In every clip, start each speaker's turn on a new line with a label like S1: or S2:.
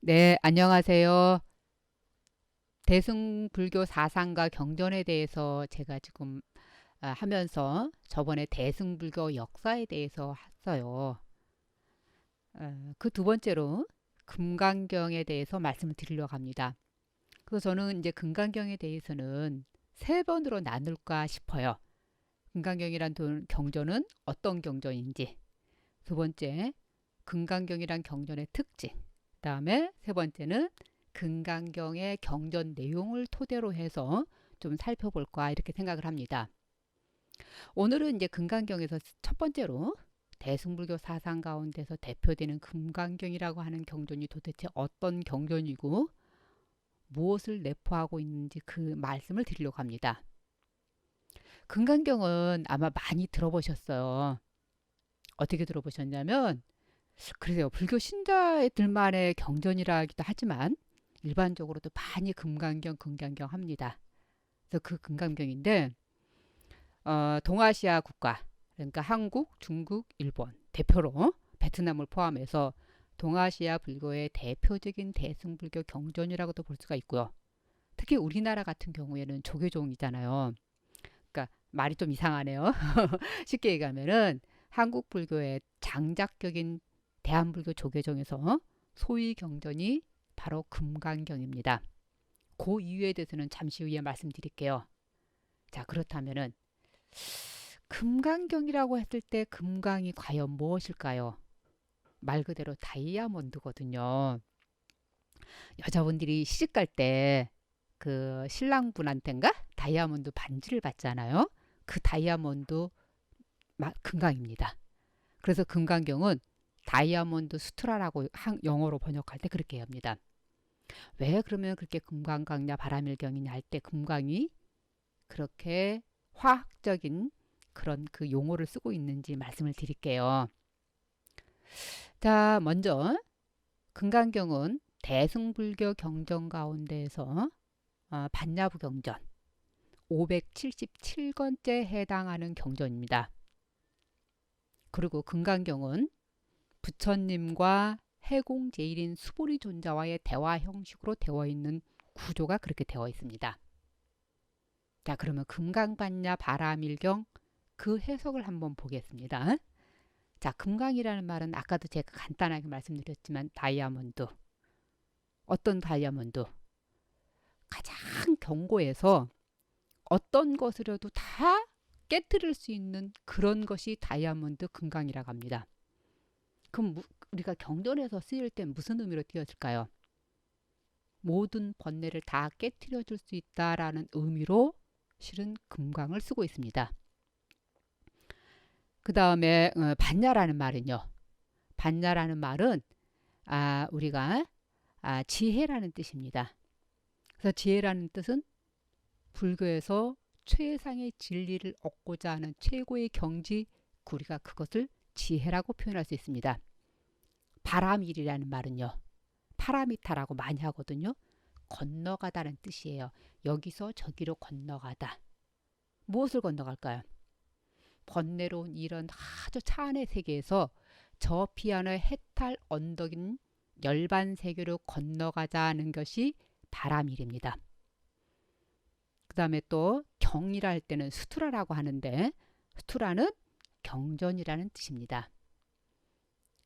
S1: 네, 안녕하세요. 대승불교 사상과 경전에 대해서 제가 지금 하면서 저번에 대승불교 역사에 대해서 했어요. 그 두 번째로 금강경에 대해서 말씀을 드리려고 합니다. 그래서 저는 이제 금강경에 대해서는 세 번으로 나눌까 싶어요. 금강경이란 경전은 어떤 경전인지, 두 번째, 금강경이란 경전의 특징, 그다음에 세 번째는 금강경의 경전 내용을 토대로 해서 좀 살펴볼까 이렇게 생각을 합니다. 오늘은 이제 금강경에서 첫 번째로 대승불교 사상 가운데서 대표되는 금강경이라고 하는 경전이 도대체 어떤 경전이고 무엇을 내포하고 있는지 그 말씀을 드리려고 합니다. 금강경은 아마 많이 들어보셨어요. 어떻게 들어보셨냐면, 그래요. 불교 신자들만의 경전이라기도 하지만 일반적으로도 많이 금강경 합니다. 그래서 그 금강경인데 동아시아 국가, 그러니까 한국, 중국, 일본 대표로 베트남을 포함해서 동아시아 불교의 대표적인 대승불교 경전이라고도 볼 수가 있고요. 특히 우리나라 같은 경우에는 조계종이잖아요. 그러니까 말이 좀 이상하네요. 쉽게 얘기하면은 한국 불교의 장작격인 대한불교 조계종에서 소위 경전이 바로 금강경입니다. 그 이유에 대해서는 잠시 후에 말씀드릴게요. 자, 그렇다면은 금강경이라고 했을 때 금강이 과연 무엇일까요? 말 그대로 다이아몬드거든요. 여자분들이 시집 갈 때 그 신랑분한텐가 다이아몬드 반지를 받잖아요. 그 다이아몬드 금강입니다. 그래서 금강경은 다이아몬드 수트라라고 영어로 번역할 때 그렇게 합니다. 왜 그러면 그렇게 금강강냐 바라밀경이냐 할 때 금강이 그렇게 화학적인 그런 그 용어를 쓰고 있는지 말씀을 드릴게요. 자, 먼저 금강경은 대승불교 경전 가운데에서 반야부 경전 577권째 해당하는 경전입니다. 그리고 금강경은 부처님과 해공제일인 수보리 존자와의 대화 형식으로 되어 있는 구조가 그렇게 되어 있습니다. 자, 그러면 금강반야 바라밀경 그 해석을 한번 보겠습니다. 자, 금강이라는 말은 아까도 제가 간단하게 말씀드렸지만 다이아몬드. 어떤 다이아몬드? 가장 견고해서 어떤 것으로도 다 깨뜨릴 수 있는 그런 것이 다이아몬드 금강이라고 합니다. 그럼 우리가 경전에서 쓰일 때 무슨 의미로 띄어질까요? 모든 번뇌를 다 깨뜨려 줄 수 있다라는 의미로 실은 금강을 쓰고 있습니다. 그 다음에 반야라는 말은요. 반야라는 말은 우리가 지혜라는 뜻입니다. 그래서 지혜라는 뜻은 불교에서 최상의 진리를 얻고자 하는 최고의 경지, 우리가 그것을 지혜라고 표현할 수 있습니다. 바라밀이라는 말은요. 파라미타라고 많이 하거든요. 건너가다는 뜻이에요. 여기서 저기로 건너가다. 무엇을 건너갈까요? 번뇌로운 이런 아주 차안의 세계에서 저 피안의 해탈 언덕인 열반 세계로 건너가자는 것이 바라밀입니다. 그 다음에 또 경이라 할 때는 수투라라고 하는데 수투라는 경전이라는 뜻입니다.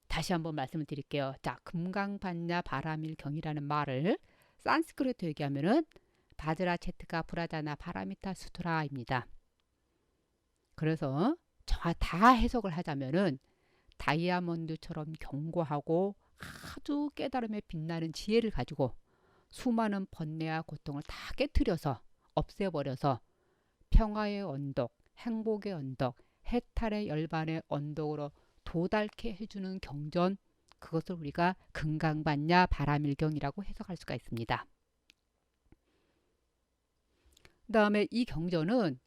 S1: 다시 한번 말씀을 드릴게요. 자, 금강반야 바라밀 경이라는 말을 산스크리트 얘기하면은 바드라 체트가 브라자나 바라미타 수트라입니다. 그래서 다 해석을 하자면은 다이아몬드처럼 견고하고 아주 깨달음에 빛나는 지혜를 가지고 수많은 번뇌와 고통을 다 깨트려서 없애버려서 평화의 언덕, 행복의 언덕, 해탈의 열반의 언덕으로 도달케 해주는 경전, 그것을 우리가 금강반야 바라밀경이라고 해석할 수가 있습니다. 그 다음에 이 경전은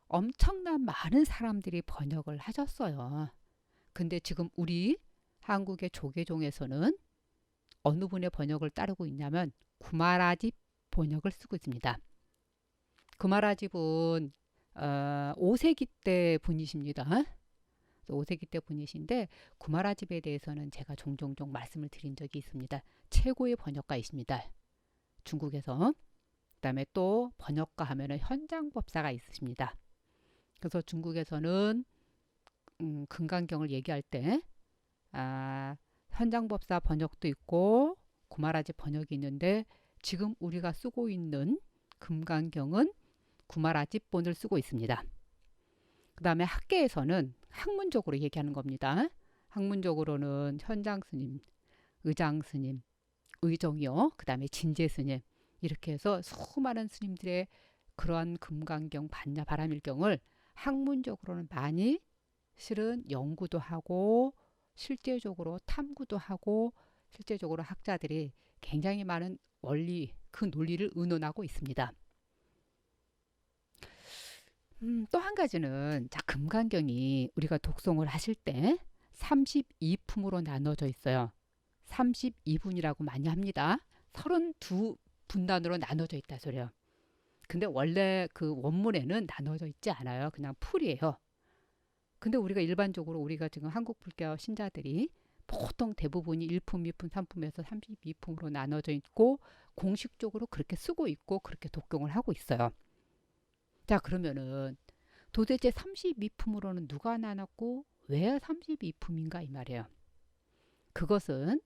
S1: 엄청난 많은 사람들이 번역을 하셨어요. 근데 지금 우리 한국의 조계종에서는 어느 분의 번역을 따르고 있냐면 구마라집 번역을 쓰고 있습니다. 구마라집은 5세기 때 분이십니다. 오세기때 분이신데 구마라집에 대해서는 제가 종종 말씀을 드린 적이 있습니다. 최고의 번역가이십니다. 중국에서. 그다음에 또 번역가 하면은 현장법사가 있으십니다. 그래서 중국에서는 금강경을 얘기할 때 현장법사 번역도 있고 구마라집 번역이 있는데 지금 우리가 쓰고 있는 금강경은 구마라집본을 쓰고 있습니다. 그 다음에 학계에서는 학문적으로 얘기하는 겁니다. 학문적으로는 현장스님, 의장스님, 의정이요. 그 다음에 진제스님 이렇게 해서 수많은 스님들의 그러한 금강경, 반야, 바라밀경을 학문적으로는 많이 실은 연구도 하고 실제적으로 탐구도 하고 실제적으로 학자들이 굉장히 많은 원리, 그 논리를 의논하고 있습니다. 또 한 가지는 자, 금강경이 우리가 독송을 하실 때 32품으로 나눠져 있어요. 32분이라고 많이 합니다. 32분단으로 나눠져 있다 소리요. 근데 원래 그 원문에는 나눠져 있지 않아요. 그냥 풀이에요. 근데 우리가 일반적으로 우리가 지금 한국 불교 신자들이 보통 대부분이 1품, 2품, 3품에서 32품으로 나눠져 있고 공식적으로 그렇게 쓰고 있고 그렇게 독경을 하고 있어요. 자, 그러면은 도대체 32품으로는 누가 나눴고 왜 32품인가 이 말이에요. 그것은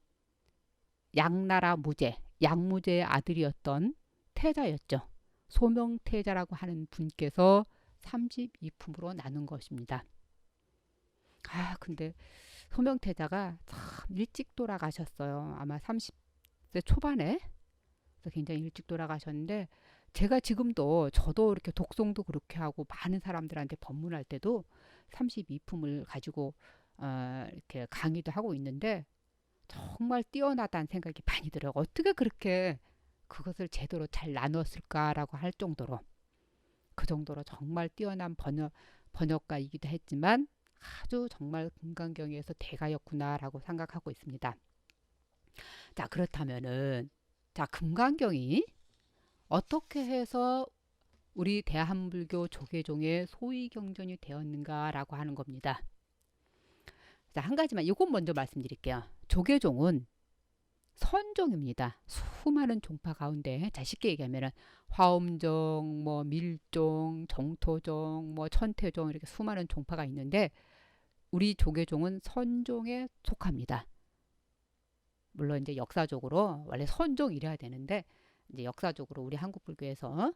S1: 양나라 무제, 양무제의 아들이었던 태자였죠. 소명태자라고 하는 분께서 32품으로 나눈 것입니다. 근데 소명태자가 참 일찍 돌아가셨어요. 아마 30대 초반에. 그래서 굉장히 일찍 돌아가셨는데 제가 지금도 저도 이렇게 독송도 그렇게 하고 많은 사람들한테 법문할 때도 32품을 가지고 이렇게 강의도 하고 있는데 정말 뛰어나다는 생각이 많이 들어요. 어떻게 그렇게 그것을 제대로 잘 나눴을까라고 할 정도로 그 정도로 정말 뛰어난 번역가이기도 했지만 아주 정말 금강경에서 대가였구나라고 생각하고 있습니다. 자, 그렇다면은 자, 금강경이 어떻게 해서 우리 대한불교 조계종의 소위경전이 되었는가라고 하는 겁니다. 자, 한 가지만 이것 먼저 말씀드릴게요. 조계종은 선종입니다. 수많은 종파 가운데 자, 쉽게 얘기하면은 화엄종, 뭐 밀종, 정토종, 뭐 천태종 이렇게 수많은 종파가 있는데 우리 조계종은 선종에 속합니다. 물론 이제 역사적으로 원래 선종 이래야 되는데 이제 역사적으로 우리 한국 불교에서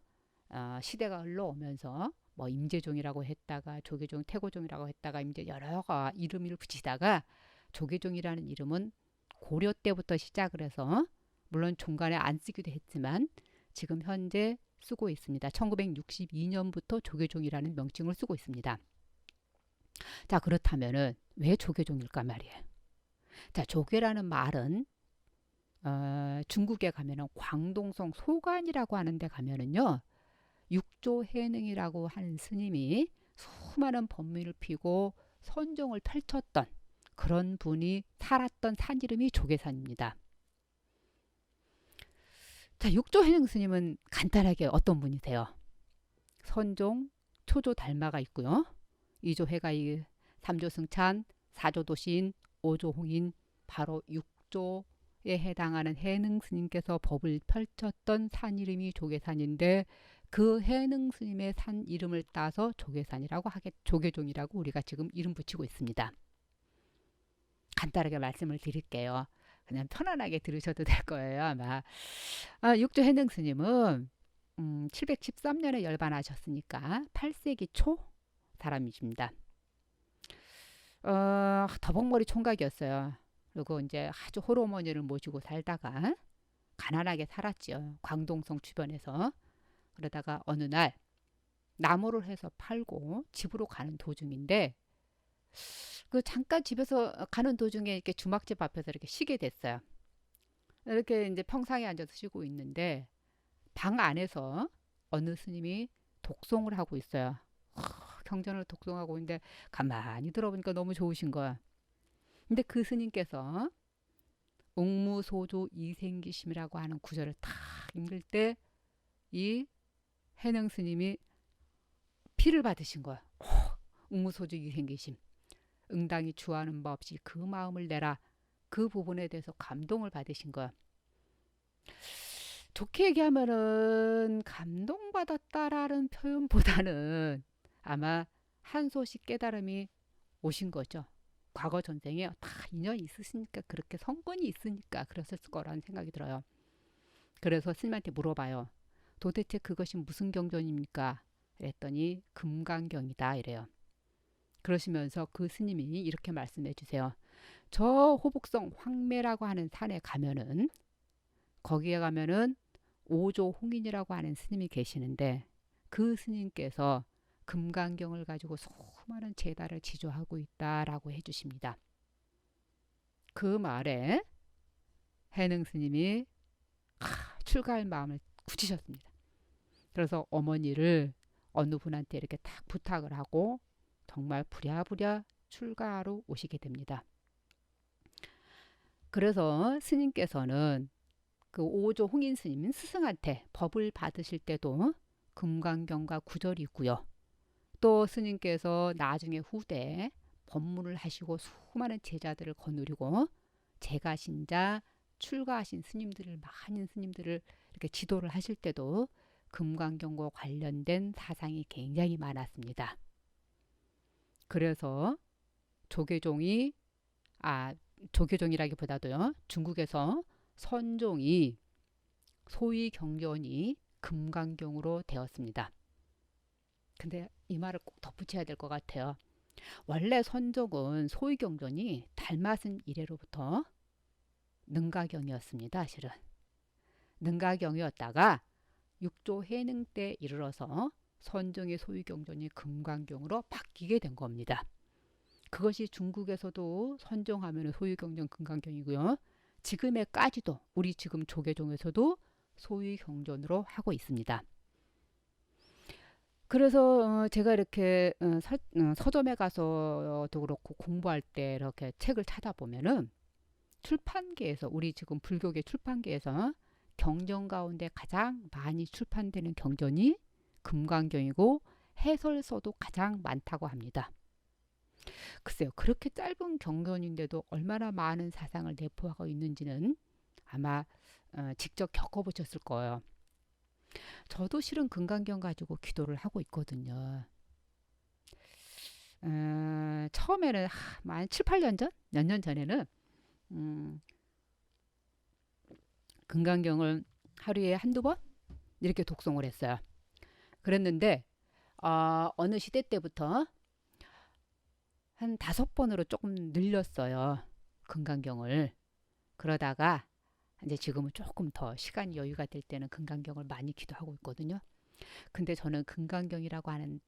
S1: 시대가 흘러오면서 뭐 임재종이라고 했다가 조계종, 태고종이라고 했다가 이제 여러 이름을 붙이다가 조계종이라는 이름은 고려 때부터 시작을 해서 물론 중간에 안 쓰기도 했지만 지금 현재 쓰고 있습니다. 1962년부터 조계종이라는 명칭을 쓰고 있습니다. 자, 그렇다면은 왜 조계종일까 말이에요. 자, 조계라는 말은 중국에 가면은 광동성 소관이라고 하는 데 가면은요. 육조해능이라고 하는 스님이 수많은 법문을 피고 선종을 펼쳤던 그런 분이 살았던 산 이름이 조계산입니다. 자, 육조해능 스님은 간단하게 어떤 분이세요? 선종, 초조 달마가 있고요. 2조 해가이, 3조 승찬, 4조 도신, 5조 홍인, 바로 6조에 해당하는 해능 스님께서 법을 펼쳤던 산 이름이 조계산인데 그 해능 스님의 산 이름을 따서 조계산이라고 조계종이라고 우리가 지금 이름 붙이고 있습니다. 간단하게 말씀을 드릴게요. 그냥 편안하게 들으셔도 될 거예요, 아마. 육조 해능 스님은 713년에 열반하셨으니까 8세기 초 사람이십니다. 더벅머리 총각이었어요. 그리고 이제 아주 홀어머니를 모시고 살다가 가난하게 살았죠. 광동성 주변에서. 그러다가 어느 날 나무를 해서 팔고 집으로 가는 도중인데 그 잠깐 집에서 가는 도중에 이렇게 주막집 앞에서 이렇게 쉬게 됐어요. 이렇게 이제 평상에 앉아서 쉬고 있는데 방 안에서 어느 스님이 독송을 하고 있어요. 경전을 독송하고 있는데 가만히 들어보니까 너무 좋으신 거야. 근데 그 스님께서 옥무소조 이생기심이라고 하는 구절을 탁 읽을 때 이 해능 스님이 피를 받으신 거야. 옥무소조 이생기심. 응당이 주하는 바 없이 그 마음을 내라. 그 부분에 대해서 감동을 받으신 거예요. 좋게 얘기하면은 감동받았다라는 표현보다는 아마 한 소식 깨달음이 오신 거죠. 과거 전생에 다 인연이 있으시니까 그렇게 성권이 있으니까 그랬을 거라는 생각이 들어요. 그래서 스님한테 물어봐요. 도대체 그것이 무슨 경전입니까? 그랬더니 금강경이다 이래요. 그러시면서 그 스님이 이렇게 말씀해 주세요. 저 호북성 황매라고 하는 산에 가면은 거기에 가면은 오조 홍인이라고 하는 스님이 계시는데 그 스님께서 금강경을 가지고 수많은 제단을 지조하고 있다라고 해주십니다. 그 말에 해능 스님이 출가할 마음을 굳히셨습니다. 그래서 어머니를 어느 분한테 이렇게 딱 부탁을 하고 정말 부랴부랴 출가하러 오시게 됩니다. 그래서 스님께서는 그 오조 홍인 스님 스승한테 법을 받으실 때도 금강경과 구절이 있고요. 또 스님께서 나중에 후대에 법문을 하시고 수많은 제자들을 거느리고 제가신자 출가하신 스님들을 많은 스님들을 이렇게 지도를 하실 때도 금강경과 관련된 사상이 굉장히 많았습니다. 그래서 조계종이 조계종이라기보다도요. 중국에서 선종이 소위 경전이 금강경으로 되었습니다. 근데 이 말을 꼭 덧붙여야 될 것 같아요. 원래 선종은 소위 경전이 달맞은 이래로부터 능가경이었습니다. 실은 능가경이었다가 육조 해능 때 이르러서 선종의 소위 경전이 금강경으로 바뀌게 된 겁니다. 그것이 중국에서도 선종하면 소위 경전 금강경이고요. 지금에까지도 우리 지금 조계종에서도 소위 경전으로 하고 있습니다. 그래서 제가 이렇게 서점에 가서도 그렇고 공부할 때 이렇게 책을 찾아보면은 출판계에서 우리 지금 불교계 출판계에서 경전 가운데 가장 많이 출판되는 경전이 금강경이고 해설서도 가장 많다고 합니다. 글쎄요, 그렇게 짧은 경전인데도 얼마나 많은 사상을 내포하고 있는지는 아마 직접 겪어보셨을 거예요. 저도 실은 금강경 가지고 기도를 하고 있거든요. 처음에는 한 7, 8년 전? 몇 년 전에는 금강경을 하루에 한두 번 이렇게 독송을 했어요. 그랬는데 어느 시대 때부터 한 5번으로 조금 늘렸어요. 금강경을. 그러다가 이제 지금은 조금 더 시간이 여유가 될 때는 금강경을 많이 기도하고 있거든요. 근데 저는 금강경이라고 하는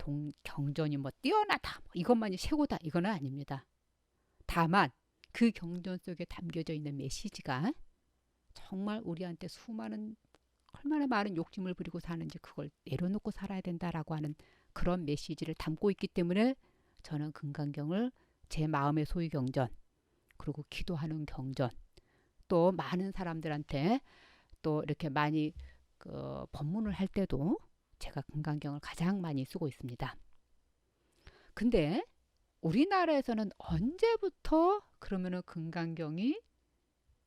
S1: 경전이 뭐 뛰어나다 이것만이 최고다 이거는 아닙니다. 다만 그 경전 속에 담겨져 있는 메시지가 정말 우리한테 얼마나 많은 욕심을 부리고 사는지 그걸 내려놓고 살아야 된다라고 하는 그런 메시지를 담고 있기 때문에 저는 금강경을 제 마음의 소위 경전 그리고 기도하는 경전 또 많은 사람들한테 또 이렇게 많이 법문을 할 때도 제가 금강경을 가장 많이 쓰고 있습니다. 근데 우리나라에서는 언제부터 그러면은 금강경이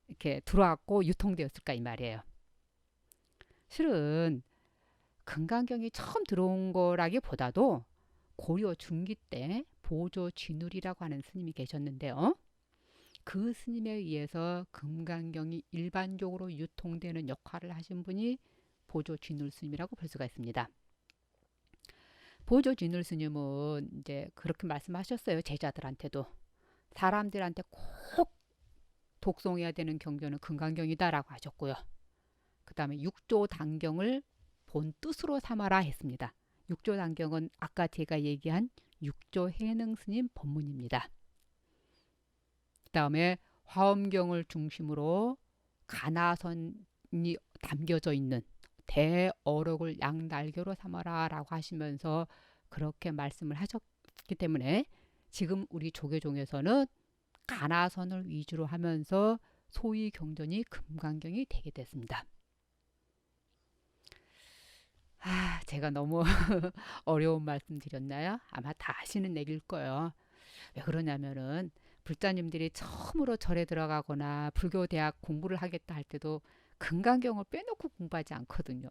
S1: 이렇게 들어왔고 유통되었을까 이 말이에요. 실은 금강경이 처음 들어온 거라기보다도 고려 중기 때 보조 진울이라고 하는 스님이 계셨는데요. 그 스님에 의해서 금강경이 일반적으로 유통되는 역할을 하신 분이 보조 진울 스님이라고 볼 수가 있습니다. 보조 진울 스님은 이제 그렇게 말씀하셨어요. 제자들한테도 사람들한테 꼭 독송해야 되는 경전은 금강경이다라고 하셨고요. 그 다음에 육조 단경을 본 뜻으로 삼아라 했습니다. 육조 단경은 아까 제가 얘기한 육조 해능 스님 법문입니다. 그 다음에 화엄경을 중심으로 가나선이 담겨져 있는 대어록을 양날개로 삼아라 라고 하시면서 그렇게 말씀을 하셨기 때문에 지금 우리 조계종에서는 가나선을 위주로 하면서 소위 경전이 금강경이 되게 됐습니다. 제가 너무 어려운 말씀 드렸나요? 아마 다 아시는 얘기일 거예요. 왜 그러냐면은 불자님들이 처음으로 절에 들어가거나 불교 대학 공부를 하겠다 할 때도 금강경을 빼놓고 공부하지 않거든요.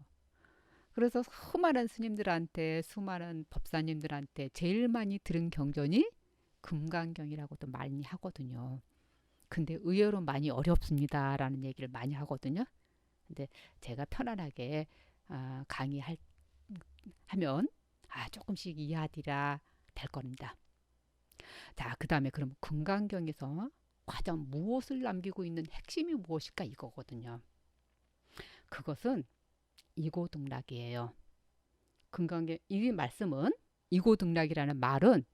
S1: 그래서 수많은 스님들한테 수많은 법사님들한테 제일 많이 들은 경전이 금강경이라고도 많이 하거든요. 근데 의외로 많이 어렵습니다라는 얘기를 많이 하거든요. 근데 제가 편안하게 강의할 하면 조금씩 이해하리라 될 겁니다. 자, 그 다음에 그럼 금강경에서 과연 무엇을 남기고 있는 핵심이 무엇일까 이거거든요. 그것은 이고등락이에요. 금강경 이 말씀은 이고등락이라는 말은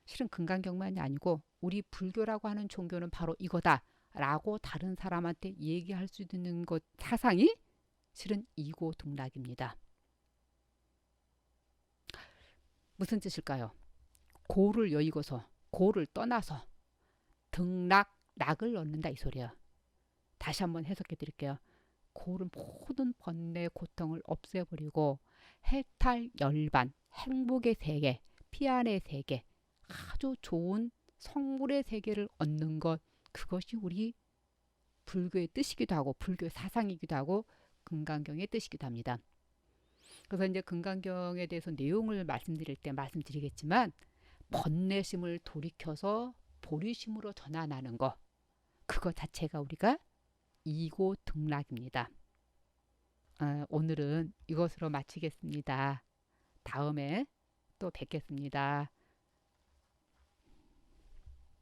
S1: 실은 금강경만이 아니고 우리 불교라고 하는 종교는 바로 이거다라고 다른 사람한테 얘기할 수 있는 것 사상이 실은 이고등락입니다. 무슨 뜻일까요? 고를 여의고서 고를 떠나서 등락 낙을 얻는다 이 소리야. 다시 한번 해석해 드릴게요. 고를 모든 번뇌 고통을 없애버리고 해탈 열반 행복의 세계 피안의 세계 아주 좋은 성불의 세계를 얻는 것 그것이 우리 불교의 뜻이기도 하고 불교의 사상이기도 하고 금강경의 뜻이기도 합니다. 그래서 이제 금강경에 대해서 내용을 말씀드릴 때 말씀드리겠지만 번뇌심을 돌이켜서 보리심으로 전환하는 거 그거 자체가 우리가 이고등락입니다. 오늘은 이것으로 마치겠습니다. 다음에 또 뵙겠습니다.